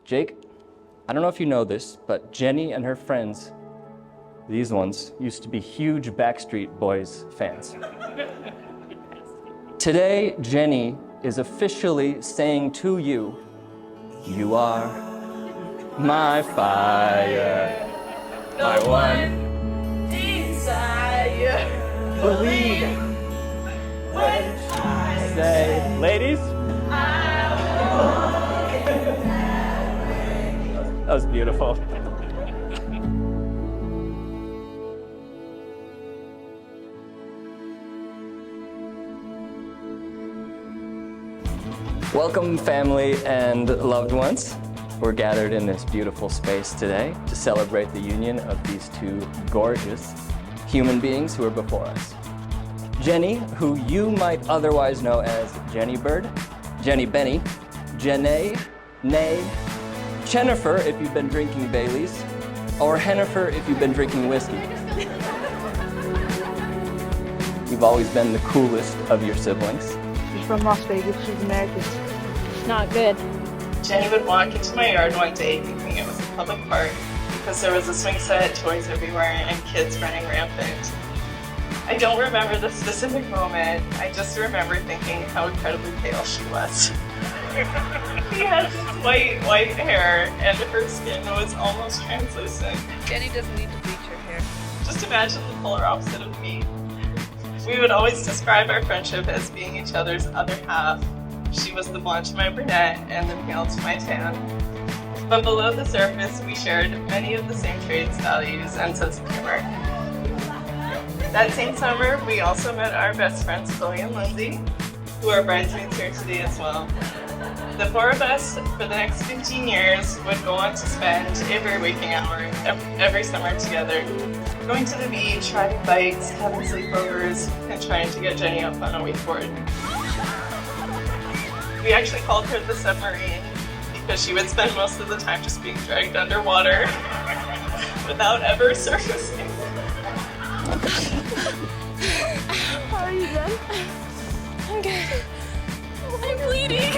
Jake, I don't know if you know this, but Jenny and her friends, these ones, used to be huge Backstreet Boys fans. Today, Jenny is officially saying to you, you are my fire, my one desire. believe when I say, ladies, that was beautiful. Welcome, family and loved ones. We're gathered in this beautiful space today to celebrate the union of these two gorgeous human beings who are before us. Jenny, who you might otherwise know as Jenny Bird, Jenny Benny, Jennae, Nay, Jennifer if you've been drinking Baileys, or Hennifer if you've been drinking whiskey. You've always been the coolest of your siblings. She's from Las Vegas, she's American. Not good. Jenny would walk into my yard one day thinking it was a public park because there was a swing set, toys everywhere, and kids running rampant. I don't remember the specific moment. I just remember thinking how incredibly pale she was. She had this white hair, and her skin was almost translucent. Jenny doesn't need to bleach her hair. Just imagine the polar opposite of me. We would always describe our friendship as being each other's other half. She was the blonde to my brunette and the pale to my tan. But below the surface, we shared many of the same traits, values, and sense of humor. That same summer, we also met our best friends, Chloe and Lindsay, who are bridesmaids here today as well. The four of us, for the next 15 years, would go on to spend every waking hour, every summer together, going to the beach, riding bikes, having sleepovers, and trying to get Jenny up on a wakeboard. We actually called her the submarine because she would spend most of the time just being dragged underwater without ever surfacing. How are you, Jen? I'm good. I'm bleeding.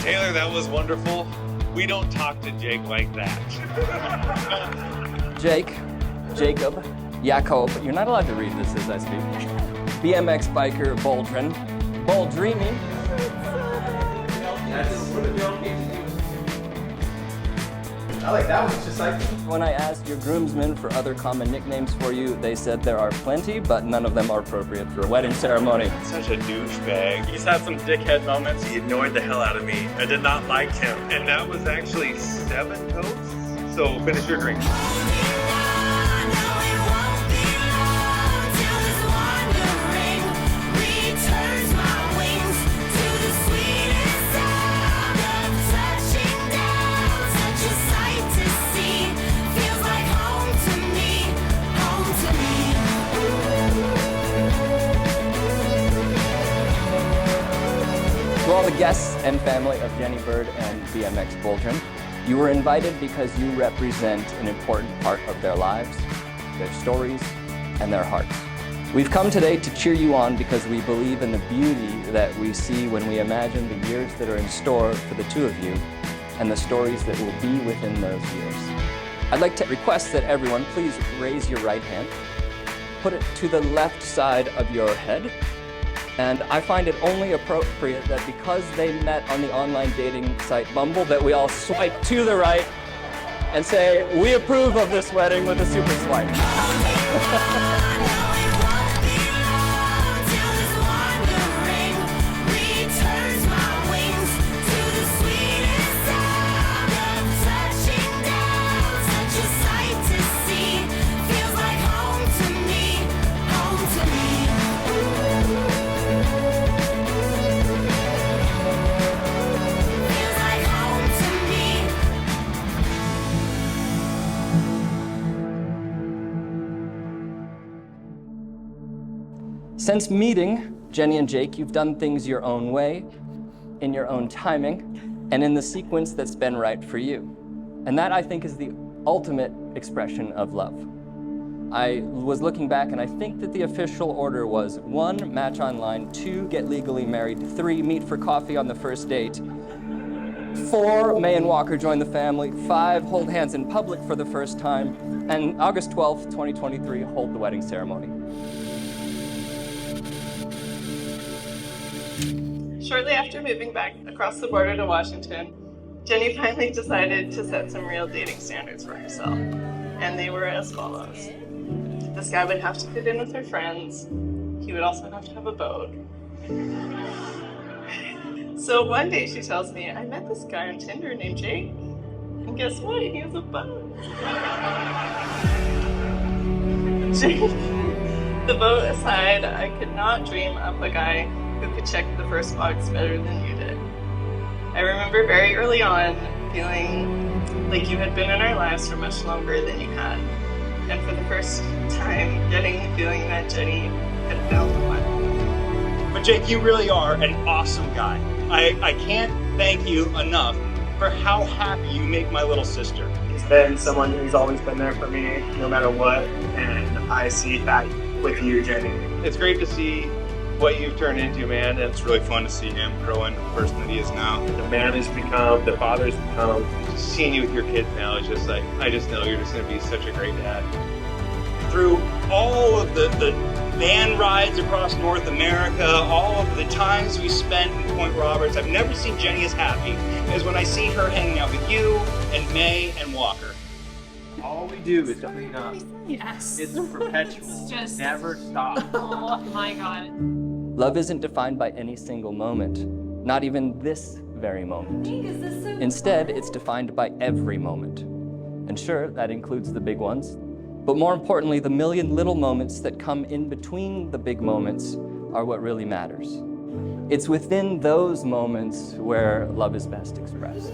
Taylor, that was wonderful. We don't talk to Jake like that. Jake, Jacob, Jacob, you're not allowed to read this as I speak. BMX biker Boldrin, Boldreamy. I like that one, it's just like... When I asked your groomsmen for other common nicknames for you, they said there are plenty, but none of them are appropriate for a wedding ceremony. Such a douchebag. He's had some dickhead moments. He ignored the hell out of me. I did not like him. And that was actually 7 toasts. So finish your drink. To all the guests and family of Jenny Bird and BMX Boldrin, you were invited because you represent an important part of their lives, their stories, and their hearts. We've come today to cheer you on because we believe in the beauty that we see when we imagine the years that are in store for the two of you and the stories that will be within those years. I'd like to request that everyone please raise your right hand, put it to the left side of your head, and I find it only appropriate that because they met on the online dating site Bumble, that we all swipe to the right and say, we approve of this wedding with a super swipe. Since meeting Jenny and Jake, you've done things your own way, in your own timing, and in the sequence that's been right for you. And that, I think, is the ultimate expression of love. I was looking back, and I think that the official order was 1, match online, 2, get legally married, 3, meet for coffee on the first date, 4, May and Walker join the family, 5, hold hands in public for the first time, and August 12th, 2023, hold the wedding ceremony. Shortly after moving back across the border to Washington, Jenny finally decided to set some real dating standards for herself. And they were as follows. This guy would have to fit in with her friends. He would also have to have a boat. So one day she tells me, I met this guy on Tinder named Jake. And guess what? He has a boat. Jake, the boat aside, I could not dream up a guy who could check the first box better than you did. I remember very early on feeling like you had been in our lives for much longer than you had. And for the first time, getting the feeling that Jenny had found one. But Jake, you really are an awesome guy. I can't thank you enough for how happy you make my little sister. He's been someone who's always been there for me, no matter what, and I see that with you, Jenny. It's great to see what you've turned into, man. And It's really fun to see him grow into the person that he is now. the man has become, the father's become. Just seeing you with your kids now is just like, I just know you're just going to be such a great dad. Through all of the van rides across North America, all of the times we spent in Point Roberts, I've never seen Jenny as happy as when I see her hanging out with you and May and Walker. All we do is clean up. Yes. It's perpetual. It's just- Never stop. Oh my God. Love isn't defined by any single moment, not even this very moment. Instead, it's defined by every moment. And sure, that includes the big ones. But more importantly, the million little moments that come in between the big moments are what really matters. It's within those moments where love is best expressed.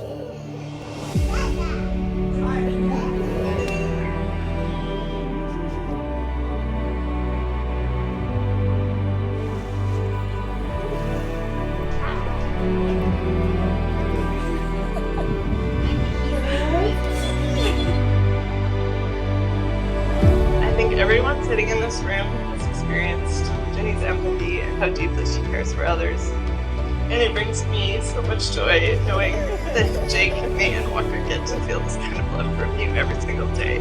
I think everyone sitting in this room has experienced Jenny's empathy and how deeply she cares for others. And it brings me so much joy knowing that Jake and me and Walker get to feel this kind of love from you every single day.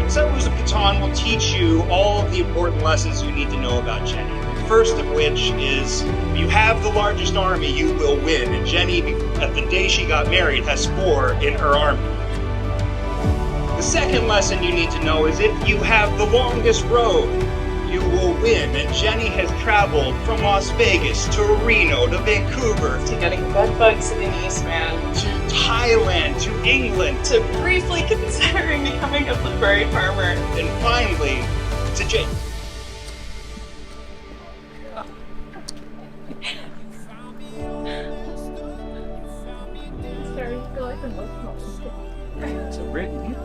Settlers of Catan will teach you all of the important lessons you need to know about Jenny. First of which is, if you have the largest army, you will win. And Jenny, at the day she got married, has 4 in her army. The second lesson you need to know is if you have the longest road, you will win. And Jenny has traveled from Las Vegas to Reno to Vancouver To getting bed bugs in Eastman, to Thailand to England to briefly considering becoming a blueberry farmer. and finally to Jake. So written.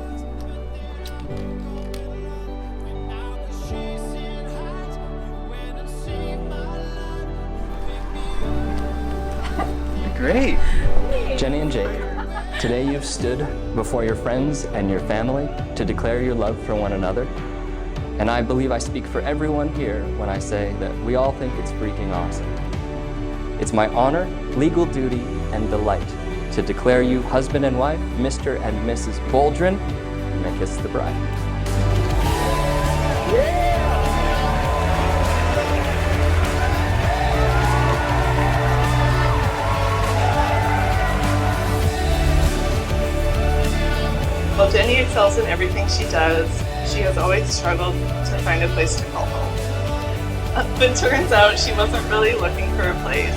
Great. Jenny and Jake, today you've stood before your friends and your family to declare your love for one another. And I believe I speak for everyone here when I say that we all think it's freaking awesome. It's my honor, legal duty, and delight to declare you husband and wife, Mr. and Mrs. Boldrin, and make us the bride. While Jenny excels in everything she does, she has always struggled to find a place to call home. But turns out she wasn't really looking for a place,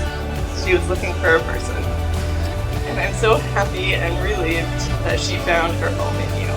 she was looking for a person. And I'm so happy and relieved that she found her home in you.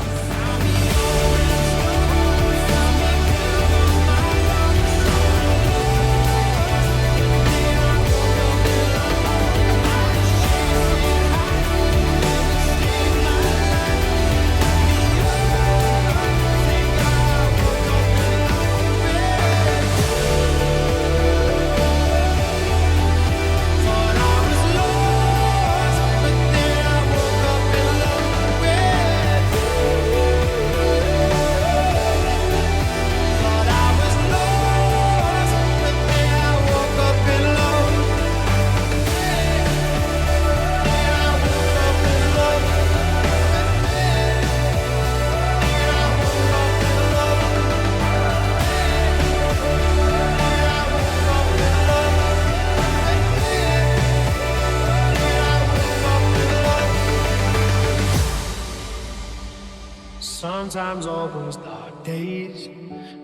Sometimes all those dark days,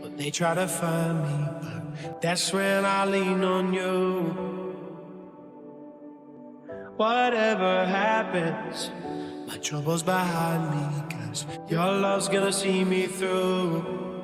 but they try to find me, but that's when I lean on you. Whatever happens, my trouble's behind me, 'cause your love's gonna see me through.